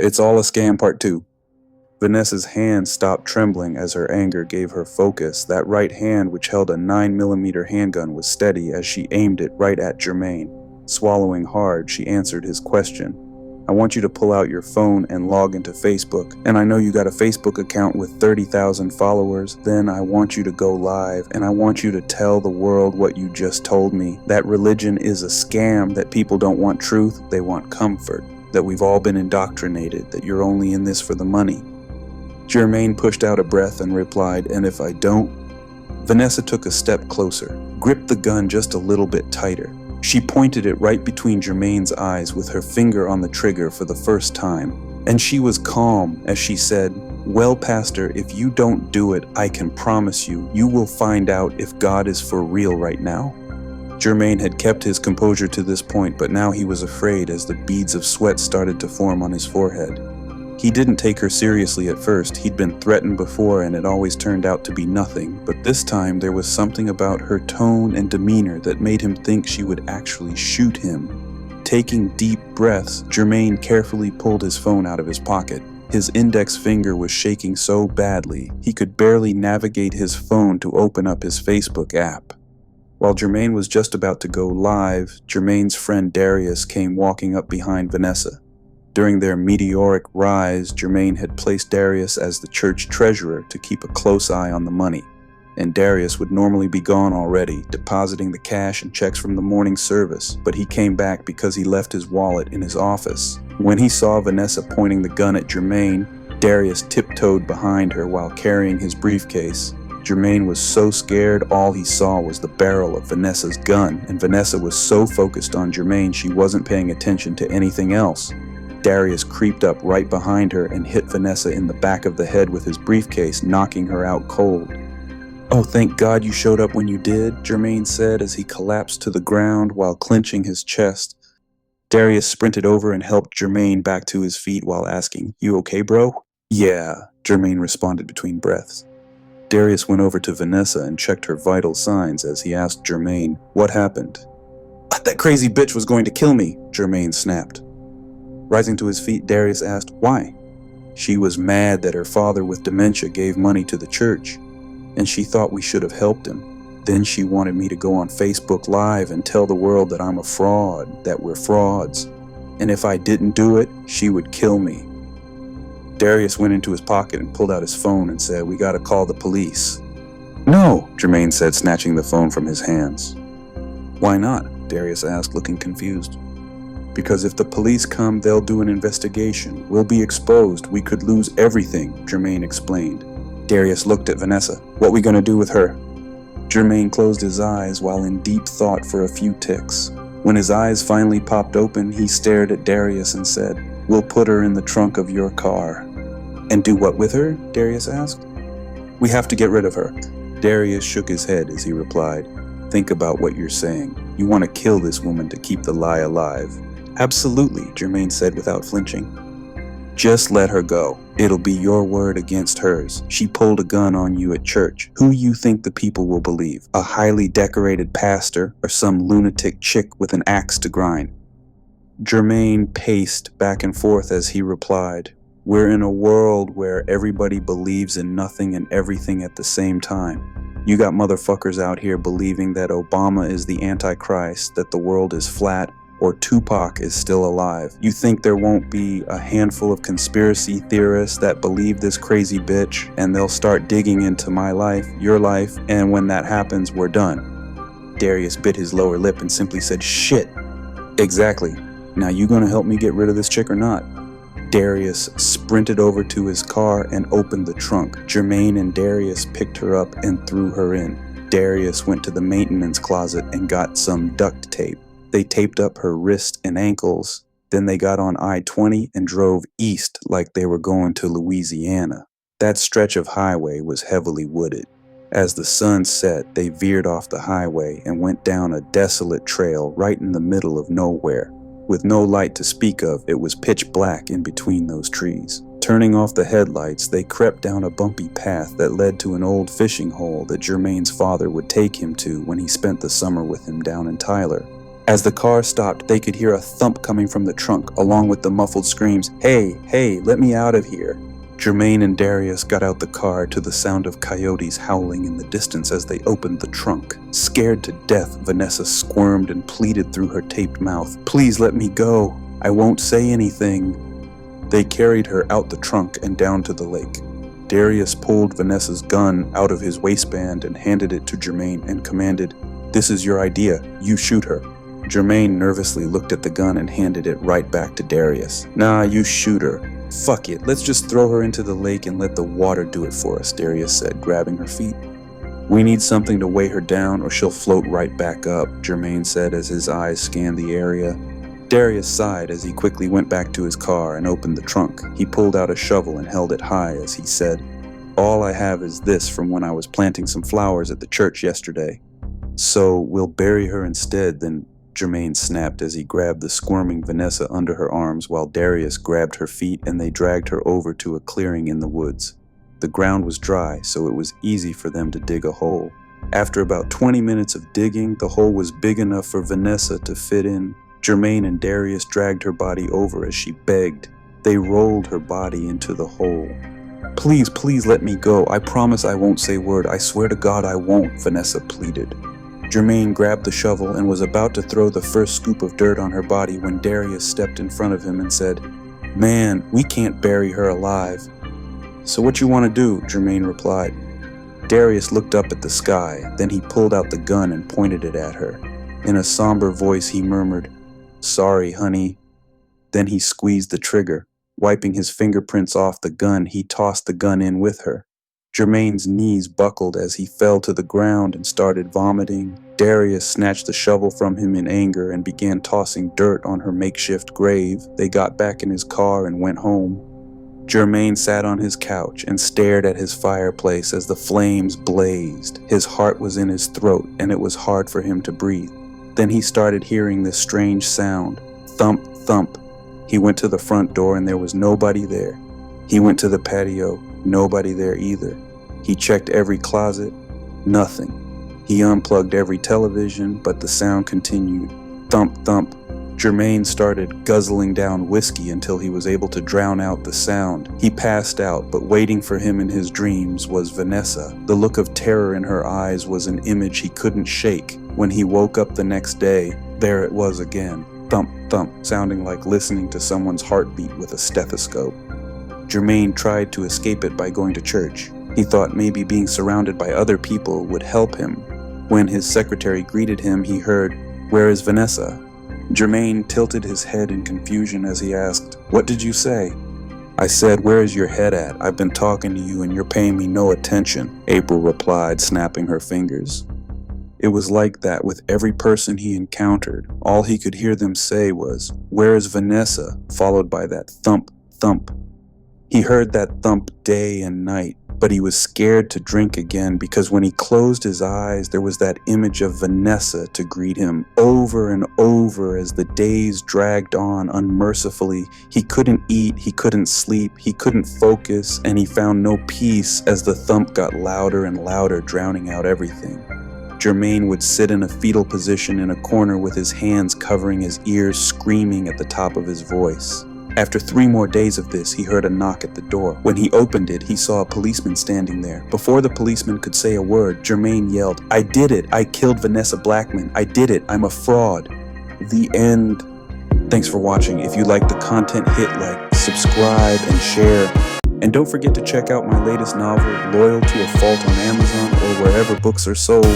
It's all a scam, part 2. Vanessa's hand stopped trembling as her anger gave her focus. That right hand, which held a 9mm handgun, was steady as she aimed it right at Jermaine. Swallowing hard, she answered his question. I want you to pull out your phone and log into Facebook. And I know you got a Facebook account with 30,000 followers. Then I want you to go live, and I want you to tell the world what you just told me. That religion is a scam, that people don't want truth, they want comfort. That we've all been indoctrinated, that you're only in this for the money. Jermaine pushed out a breath and replied, and if I don't? Vanessa took a step closer, gripped the gun just a little bit tighter. She pointed it right between Jermaine's eyes with her finger on the trigger for the first time. And she was calm as she said, well, Pastor, if you don't do it, I can promise you, you will find out if God is for real right now. Jermaine had kept his composure to this point, but now he was afraid as the beads of sweat started to form on his forehead. He didn't take her seriously at first. He'd been threatened before and it always turned out to be nothing, but this time there was something about her tone and demeanor that made him think she would actually shoot him. Taking deep breaths, Jermaine carefully pulled his phone out of his pocket. His index finger was shaking so badly, he could barely navigate his phone to open up his Facebook app. While Jermaine was just about to go live, Jermaine's friend Darius came walking up behind Vanessa. During their meteoric rise, Jermaine had placed Darius as the church treasurer to keep a close eye on the money, and Darius would normally be gone already, depositing the cash and checks from the morning service, but he came back because he left his wallet in his office. When he saw Vanessa pointing the gun at Jermaine, Darius tiptoed behind her while carrying his briefcase. Jermaine was so scared all he saw was the barrel of Vanessa's gun, and Vanessa was so focused on Jermaine she wasn't paying attention to anything else. Darius creeped up right behind her and hit Vanessa in the back of the head with his briefcase, knocking her out cold. Oh, thank God you showed up when you did, Jermaine said as he collapsed to the ground while clenching his chest. Darius sprinted over and helped Jermaine back to his feet while asking, You okay, bro? Yeah, Jermaine responded between breaths. Darius went over to Vanessa and checked her vital signs as he asked Jermaine, What happened? That crazy bitch was going to kill me, Jermaine snapped. Rising to his feet, Darius asked, Why? She was mad that her father with dementia gave money to the church, and she thought we should have helped him. Then she wanted me to go on Facebook Live and tell the world that I'm a fraud, that we're frauds, and if I didn't do it, she would kill me. Darius went into his pocket and pulled out his phone and said, We gotta call the police. No, Jermaine said, snatching the phone from his hands. Why not? Darius asked, looking confused. Because if the police come, they'll do an investigation. We'll be exposed. We could lose everything, Jermaine explained. Darius looked at Vanessa. What we gonna do with her? Jermaine closed his eyes while in deep thought for a few ticks. When his eyes finally popped open, he stared at Darius and said, We'll put her in the trunk of your car. And do what with her? Darius asked. We have to get rid of her. Darius shook his head as he replied, Think about what you're saying. You want to kill this woman to keep the lie alive. Absolutely, Jermaine said without flinching. Just let her go. It'll be your word against hers. She pulled a gun on you at church. Who you think the people will believe? A highly decorated pastor or some lunatic chick with an axe to grind? Jermaine paced back and forth as he replied, We're in a world where everybody believes in nothing and everything at the same time. You got motherfuckers out here believing that Obama is the Antichrist, that the world is flat, or Tupac is still alive. You think there won't be a handful of conspiracy theorists that believe this crazy bitch, and they'll start digging into my life, your life, and when that happens, we're done. Darius bit his lower lip and simply said, Shit. Exactly. Now you gonna help me get rid of this chick or not? Darius sprinted over to his car and opened the trunk. Jermaine and Darius picked her up and threw her in. Darius went to the maintenance closet and got some duct tape. They taped up her wrists and ankles. Then they got on I-20 and drove east like they were going to Louisiana. That stretch of highway was heavily wooded. As the sun set, they veered off the highway and went down a desolate trail right in the middle of nowhere. With no light to speak of, it was pitch black in between those trees. Turning off the headlights, they crept down a bumpy path that led to an old fishing hole that Jermaine's father would take him to when he spent the summer with him down in Tyler. As the car stopped, they could hear a thump coming from the trunk, along with the muffled screams, "Hey, hey, let me out of here." Jermaine and Darius got out the car to the sound of coyotes howling in the distance as they opened the trunk. Scared to death, Vanessa squirmed and pleaded through her taped mouth, "Please let me go. I won't say anything." They carried her out the trunk and down to the lake. Darius pulled Vanessa's gun out of his waistband and handed it to Jermaine and commanded, "This is your idea. You shoot her." Jermaine nervously looked at the gun and handed it right back to Darius. "Nah, you shoot her." "Fuck it, let's just throw her into the lake and let the water do it for us," Darius said, grabbing her feet. "We need something to weigh her down or she'll float right back up," Jermaine said as his eyes scanned the area. Darius sighed as he quickly went back to his car and opened the trunk. He pulled out a shovel and held it high as he said, "All I have is this from when I was planting some flowers at the church yesterday. So we'll bury her instead, then," Jermaine snapped as he grabbed the squirming Vanessa under her arms while Darius grabbed her feet and they dragged her over to a clearing in the woods. The ground was dry, so it was easy for them to dig a hole. After about 20 minutes of digging, the hole was big enough for Vanessa to fit in. Jermaine and Darius dragged her body over as she begged. They rolled her body into the hole. "Please, please let me go. I promise I won't say a word. I swear to God I won't," Vanessa pleaded. Jermaine grabbed the shovel and was about to throw the first scoop of dirt on her body when Darius stepped in front of him and said, "Man, we can't bury her alive." "So what you want to do?" Jermaine replied. Darius looked up at the sky, then he pulled out the gun and pointed it at her. In a somber voice he murmured, "Sorry, honey." Then he squeezed the trigger. Wiping his fingerprints off the gun, he tossed the gun in with her. Jermaine's knees buckled as he fell to the ground and started vomiting. Darius snatched the shovel from him in anger and began tossing dirt on her makeshift grave. They got back in his car and went home. Jermaine sat on his couch and stared at his fireplace as the flames blazed. His heart was in his throat and it was hard for him to breathe. Then he started hearing this strange sound. Thump, thump. He went to the front door and there was nobody there. He went to the patio, nobody there either. He checked every closet, nothing. He unplugged every television, but the sound continued. Thump, thump. Jermaine started guzzling down whiskey until he was able to drown out the sound. He passed out, but waiting for him in his dreams was Vanessa. The look of terror in her eyes was an image he couldn't shake. When he woke up the next day, there it was again. Thump, thump, sounding like listening to someone's heartbeat with a stethoscope. Jermaine tried to escape it by going to church. He thought maybe being surrounded by other people would help him. When his secretary greeted him, he heard, "Where is Vanessa?" Jermaine tilted his head in confusion as he asked, "What did you say?" "I said, where is your head at? I've been talking to you and you're paying me no attention," April replied, snapping her fingers. It was like that with every person he encountered. All he could hear them say was, "Where is Vanessa?" followed by that thump, thump. He heard that thump day and night, but he was scared to drink again because when he closed his eyes, there was that image of Vanessa to greet him over and over as the days dragged on unmercifully. He couldn't eat, he couldn't sleep, he couldn't focus, and he found no peace as the thump got louder and louder, drowning out everything. Jermaine would sit in a fetal position in a corner with his hands covering his ears, screaming at the top of his voice. After 3 more days of this, he heard a knock at the door. When he opened it, he saw a policeman standing there. Before the policeman could say a word, Jermaine yelled, "I did it! I killed Vanessa Blackman! I did it! I'm a fraud!" The end. Thanks for watching. If you like the content, hit like, subscribe, and share. And don't forget to check out my latest novel, Loyal to a Fault, on Amazon or wherever books are sold.